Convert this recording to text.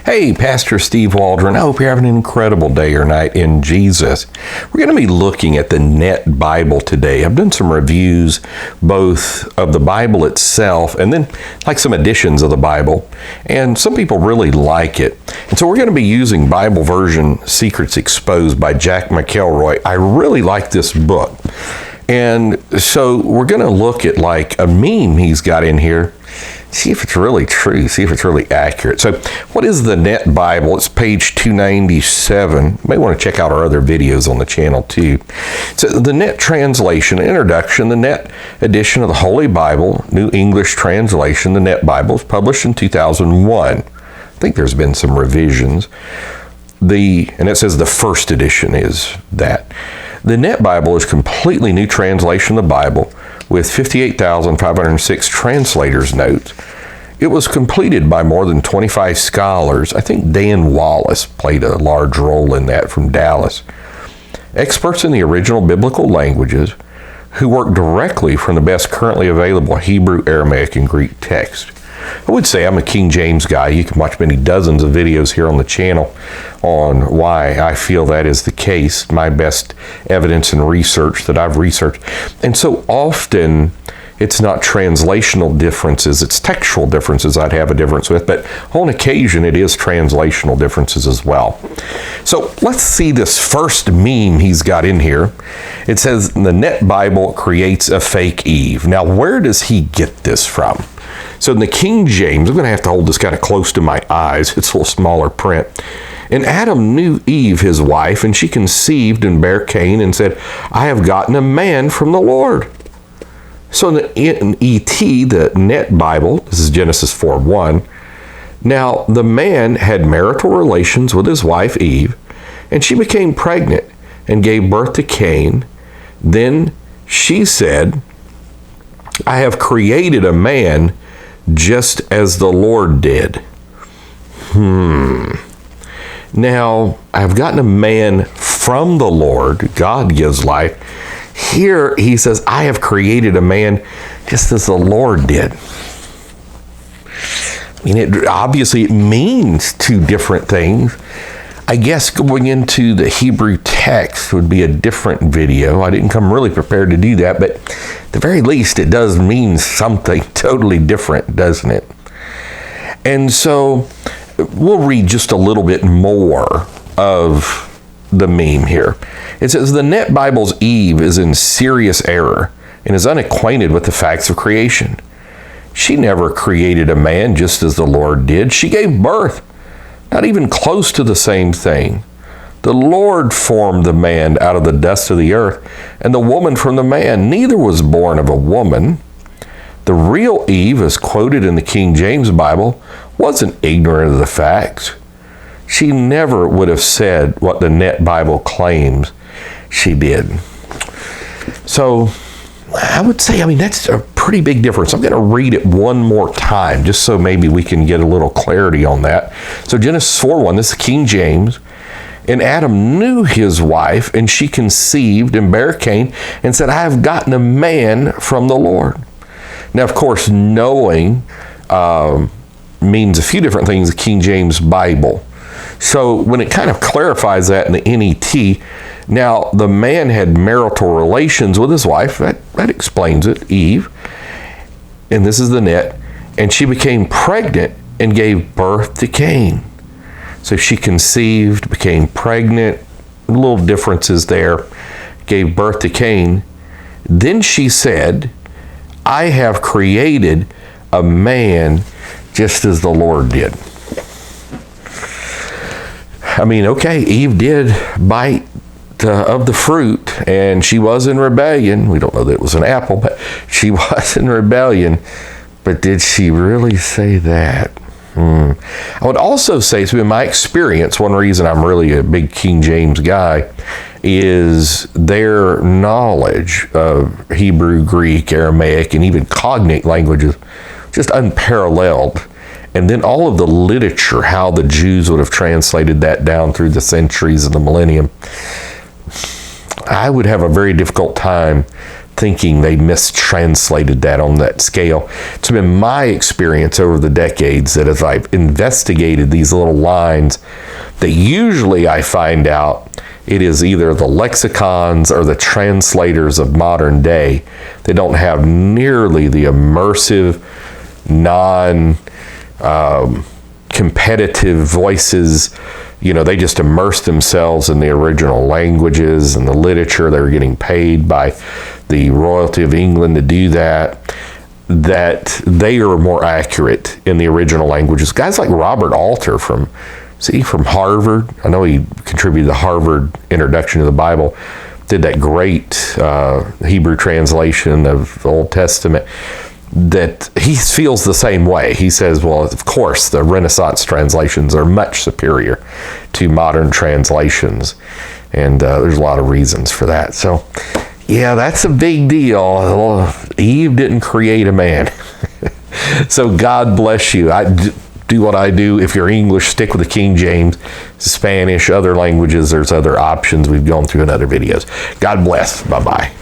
Hey, Pastor Steve Waldron. I hope you're having an incredible day or night in Jesus. We're going to be looking at the Net Bible today. I've done some reviews both of the Bible itself and then like some editions of the Bible, and some people really like it. And so we're going to be using Bible Version Secrets Exposed by Jack McElroy. I really like this book. And so we're going to look at like a meme he's got in here, see if it's really true, see if it's really accurate. So what is the Net Bible? It's page 297. You may want to check out our other videos on the channel too. So the Net Translation, Introduction, the Net edition of the Holy Bible, New English Translation, the Net Bible, was published in 2001. I think there's been some revisions. And it says the first edition is that. The Net Bible is a completely new translation of the Bible with 58,506 translators' notes. It was completed by more than 25 scholars. I think Dan Wallace played a large role in that from Dallas. Experts in the original biblical languages who work directly from the best currently available Hebrew, Aramaic, and Greek text. I would say I'm a King James guy. You can watch many dozens of videos here on the channel on why I feel that is the case, my best evidence and research that I've researched. And so often it's not translational differences, it's textual differences I'd have a difference with, but on occasion it is translational differences as well. So let's see this first meme he's got in here. It says, the Net Bible creates a fake Eve. Now, where does he get this from? So in the King James, I'm going to have to hold this kind of close to my eyes. It's a little smaller print. And Adam knew Eve, his wife, and she conceived and bare Cain and said, I have gotten a man from the Lord. So in the NET, the Net Bible, this is Genesis 4:1. Now the man had marital relations with his wife Eve, and she became pregnant and gave birth to Cain. Then she said, I have created a man just as the Lord did. Now, I've gotten a man from the Lord. God gives life. Here he says, I have created a man just as the Lord did. I mean, obviously it means two different things. I guess going into the Hebrew text would be a different video. I didn't come really prepared to do that, but at the very least, it does mean something totally different, doesn't it? And so we'll read just a little bit more of the meme here. It says, the Net Bible's Eve is in serious error and is unacquainted with the facts of creation. She never created a man just as the Lord did. She gave birth. Not even close to the same thing. The Lord formed the man out of the dust of the earth, and the woman from the man. Neither was born of a woman. The real Eve, as quoted in the King James Bible, wasn't ignorant of the facts. She never would have said what the Net Bible claims she did. So I would say, that's a pretty big difference. I'm going to read it one more time, just so maybe we can get a little clarity on that. So Genesis 4:1, this is King James. And Adam knew his wife, and she conceived and bare Cain, and said, I have gotten a man from the Lord. Now, of course, knowing means a few different things in the King James Bible. So when it kind of clarifies that in the NET, now the man had marital relations with his wife, that explains it, Eve, and this is the Net, and she became pregnant and gave birth to Cain. So she conceived, became pregnant, little differences there, gave birth to Cain. Then she said, I have created a man just as the Lord did. Okay, Eve did bite of the fruit, and she was in rebellion. We don't know that it was an apple, but she was in rebellion. But did she really say that? I would also say, so in my experience, one reason I'm really a big King James guy is their knowledge of Hebrew, Greek, Aramaic, and even cognate languages, just unparalleled. And then all of the literature, how the Jews would have translated that down through the centuries of the millennium. I would have a very difficult time thinking they mistranslated that on that scale. It's been my experience over the decades that as I've investigated these little lines, that usually I find out it is either the lexicons or the translators of modern day that don't have nearly the immersive, competitive voices. They just immerse themselves in the original languages and the literature. They were getting paid by the royalty of England to do that they are more accurate in the original languages. Guys like Robert Alter from Harvard, I know he contributed to the Harvard Introduction to the Bible, did that great Hebrew translation of the Old Testament, that he feels the same way. He says, well, of course, the Renaissance translations are much superior to modern translations. And there's a lot of reasons for that. So, yeah, that's a big deal. Eve didn't create a man. So God bless you. I do what I do. If you're English, stick with the King James. Spanish, other languages, there's other options we've gone through in other videos. God bless. Bye-bye.